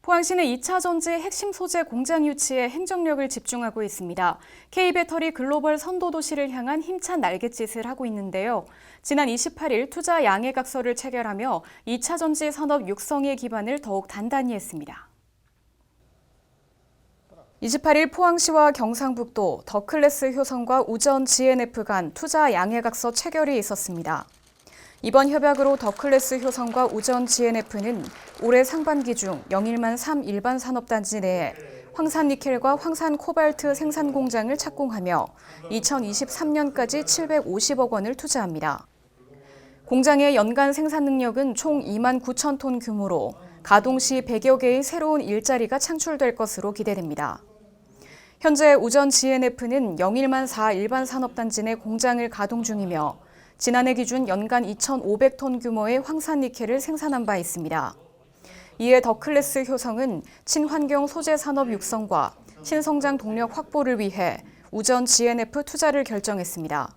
포항시는 2차 전지 핵심 소재 공장 유치에 행정력을 집중하고 있습니다. K배터리 글로벌 선도 도시를 향한 힘찬 날갯짓을 하고 있는데요. 지난 28일 투자 양해각서를 체결하며 2차 전지 산업 육성의 기반을 더욱 단단히 했습니다. 28일 포항시와 경상북도 더클래스 효성과 우전 GNF 간 투자 양해각서 체결이 있었습니다. 이번 협약으로 더클래스 효성과 우전 GNF는 올해 상반기 중 영일만 3 일반 산업단지 내에 황산니켈과 황산코발트 생산 공장을 착공하며 2023년까지 750억 원을 투자합니다. 공장의 연간 생산 능력은 총 2만 9천 톤 규모로 가동 시 100여 개의 새로운 일자리가 창출될 것으로 기대됩니다. 현재 우전 GNF는 영일만 4 일반 산업단지 내 공장을 가동 중이며 지난해 기준 연간 2,500톤 규모의 황산니켈을 생산한 바 있습니다. 이에 더클래스 효성은 친환경 소재 산업 육성과 신성장 동력 확보를 위해 우전 GNF 투자를 결정했습니다.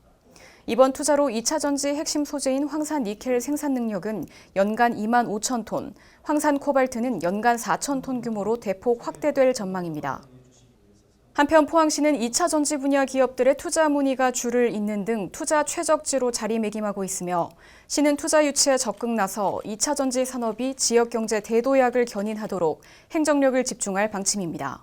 이번 투자로 2차 전지 핵심 소재인 황산니켈 생산 능력은 연간 2만 5천 톤, 황산코발트는 연간 4천 톤 규모로 대폭 확대될 전망입니다. 한편 포항시는 2차 전지 분야 기업들의 투자 문의가 줄을 잇는 등 투자 최적지로 자리매김하고 있으며 시는 투자 유치에 적극 나서 2차 전지 산업이 지역 경제 대도약을 견인하도록 행정력을 집중할 방침입니다.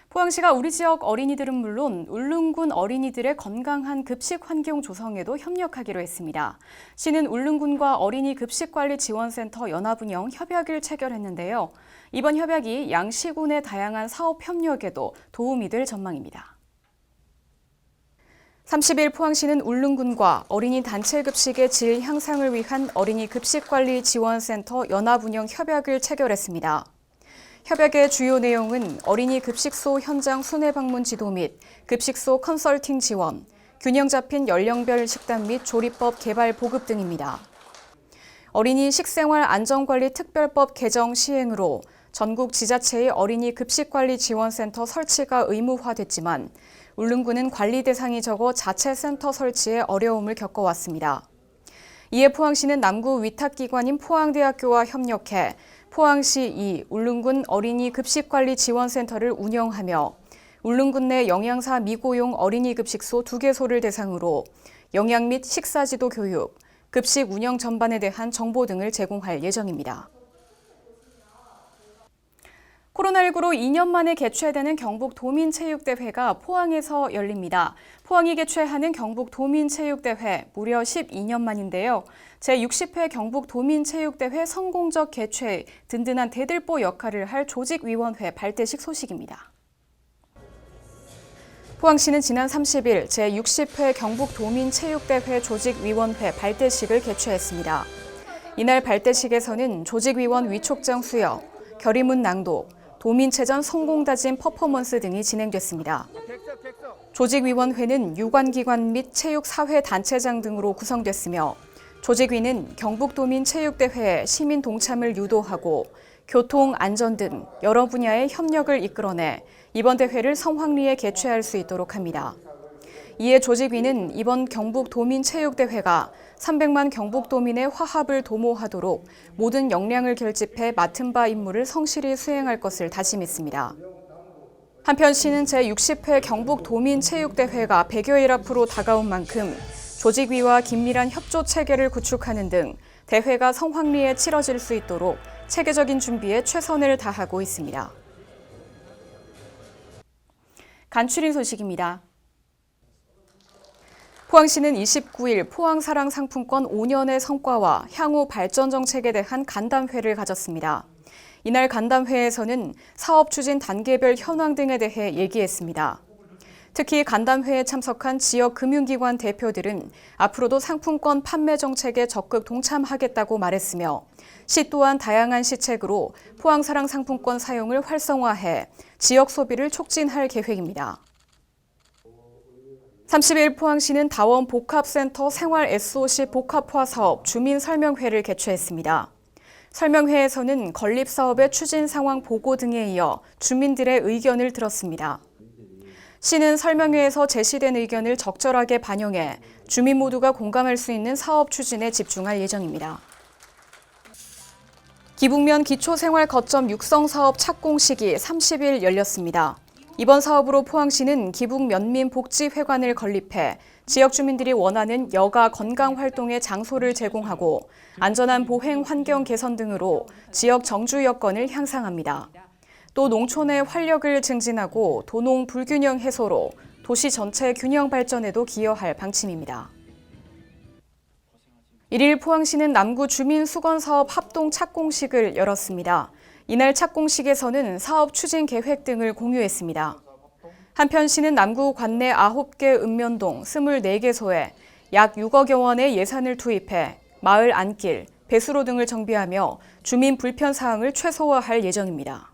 포항시가 우리 지역 어린이들은 물론 울릉군 어린이들의 건강한 급식 환경 조성에도 협력하기로 했습니다. 시는 울릉군과 어린이 급식관리지원센터 연합 운영 협약을 체결했는데요. 이번 협약이 양 시군의 다양한 사업 협력에도 도움이 될 전망입니다. 30일 포항시는 울릉군과 어린이 단체 급식의 질 향상을 위한 어린이 급식관리지원센터 연합 운영 협약을 체결했습니다. 협약의 주요 내용은 어린이 급식소 현장 순회 방문 지도 및 급식소 컨설팅 지원, 균형 잡힌 연령별 식단 및 조리법 개발 보급 등입니다. 어린이 식생활 안전관리 특별법 개정 시행으로 전국 지자체의 어린이 급식관리지원센터 설치가 의무화됐지만 울릉군은 관리 대상이 적어 자체 센터 설치에 어려움을 겪어왔습니다. 이에 포항시는 남구 위탁기관인 포항대학교와 협력해 포항시 울릉군 어린이 급식관리지원센터를 운영하며 울릉군 내 영양사 미고용 어린이 급식소 2개소를 대상으로 영양 및 식사지도 교육, 급식 운영 전반에 대한 정보 등을 제공할 예정입니다. 코로나19로 2년 만에 개최되는 경북도민체육대회가 포항에서 열립니다. 포항이 개최하는 경북도민체육대회 무려 12년 만인데요. 제60회 경북도민체육대회 성공적 개최 든든한 대들보 역할을 할 조직위원회 발대식 소식입니다. 포항시는 지난 30일 제60회 경북도민체육대회 조직위원회 발대식을 개최했습니다. 이날 발대식에서는 조직위원 위촉장 수여, 결의문 낭독, 도민체전 성공다짐 퍼포먼스 등이 진행됐습니다. 조직위원회는 유관기관 및 체육사회단체장 등으로 구성됐으며 조직위는 경북도민체육대회에 시민 동참을 유도하고 교통, 안전 등 여러 분야의 협력을 이끌어내 이번 대회를 성황리에 개최할 수 있도록 합니다. 이에 조직위는 이번 경북도민체육대회가 300만 경북도민의 화합을 도모하도록 모든 역량을 결집해 맡은 바 임무를 성실히 수행할 것을 다짐했습니다. 한편 시는 제60회 경북도민체육대회가 100여일 앞으로 다가온 만큼 조직위와 긴밀한 협조 체계를 구축하는 등 대회가 성황리에 치러질 수 있도록 체계적인 준비에 최선을 다하고 있습니다. 간추린 소식입니다. 포항시는 29일 포항사랑 상품권 5년의 성과와 향후 발전 정책에 대한 간담회를 가졌습니다. 이날 간담회에서는 사업 추진 단계별 현황 등에 대해 얘기했습니다. 특히 간담회에 참석한 지역 금융기관 대표들은 앞으로도 상품권 판매 정책에 적극 동참하겠다고 말했으며 시 또한 다양한 시책으로 포항사랑 상품권 사용을 활성화해 지역 소비를 촉진할 계획입니다. 30일 포항시는 다원 복합센터 생활 SOC 복합화 사업 주민 설명회를 개최했습니다. 설명회에서는 건립사업의 추진 상황 보고 등에 이어 주민들의 의견을 들었습니다. 시는 설명회에서 제시된 의견을 적절하게 반영해 주민 모두가 공감할 수 있는 사업 추진에 집중할 예정입니다. 기북면 기초생활 거점 육성 사업 착공식이 30일 열렸습니다. 이번 사업으로 포항시는 기북 면민 복지회관을 건립해 지역 주민들이 원하는 여가 건강 활동의 장소를 제공하고 안전한 보행 환경 개선 등으로 지역 정주 여건을 향상합니다. 또 농촌의 활력을 증진하고 도농 불균형 해소로 도시 전체 균형 발전에도 기여할 방침입니다. 1일 포항시는 남구 주민수건사업 합동 착공식을 열었습니다. 이날 착공식에서는 사업 추진 계획 등을 공유했습니다. 한편 시는 남구 관내 9개 읍면동 24개소에 약 6억여 원의 예산을 투입해 마을 안길, 배수로 등을 정비하며 주민 불편 사항을 최소화할 예정입니다.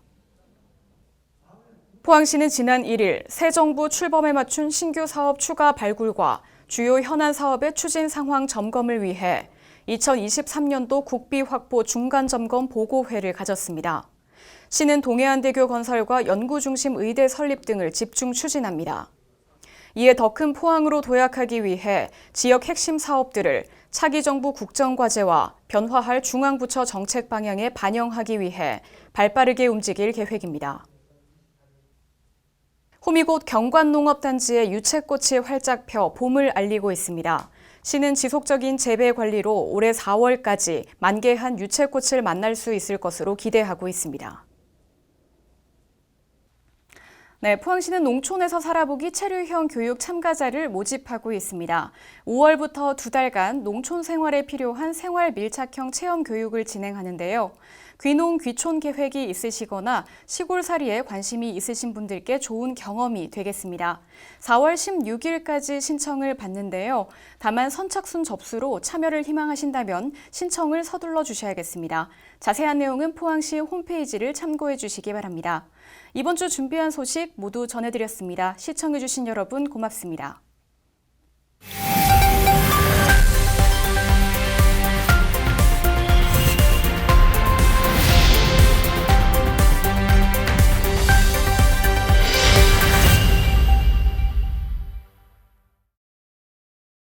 포항시는 지난 1일 새 정부 출범에 맞춘 신규 사업 추가 발굴과 주요 현안 사업의 추진 상황 점검을 위해 2023년도 국비 확보 중간 점검 보고회를 가졌습니다. 시는 동해안대교 건설과 연구중심 의대 설립 등을 집중 추진합니다. 이에 더 큰 포항으로 도약하기 위해 지역 핵심 사업들을 차기 정부 국정과제와 변화할 중앙부처 정책 방향에 반영하기 위해 발빠르게 움직일 계획입니다. 홈이곶 경관농업단지의 유채꽃이 활짝 펴 봄을 알리고 있습니다. 시는 지속적인 재배 관리로 올해 4월까지 만개한 유채꽃을 만날 수 있을 것으로 기대하고 있습니다. 네, 포항시는 농촌에서 살아보기 체류형 교육 참가자를 모집하고 있습니다. 5월부터 2달간 농촌 생활에 필요한 생활 밀착형 체험 교육을 진행하는데요. 귀농 귀촌 계획이 있으시거나 시골살이에 관심이 있으신 분들께 좋은 경험이 되겠습니다. 4월 16일까지 신청을 받는데요. 다만 선착순 접수로 참여를 희망하신다면 신청을 서둘러 주셔야겠습니다. 자세한 내용은 포항시 홈페이지를 참고해 주시기 바랍니다. 이번 주 준비한 소식 모두 전해드렸습니다. 시청해주신 여러분 고맙습니다.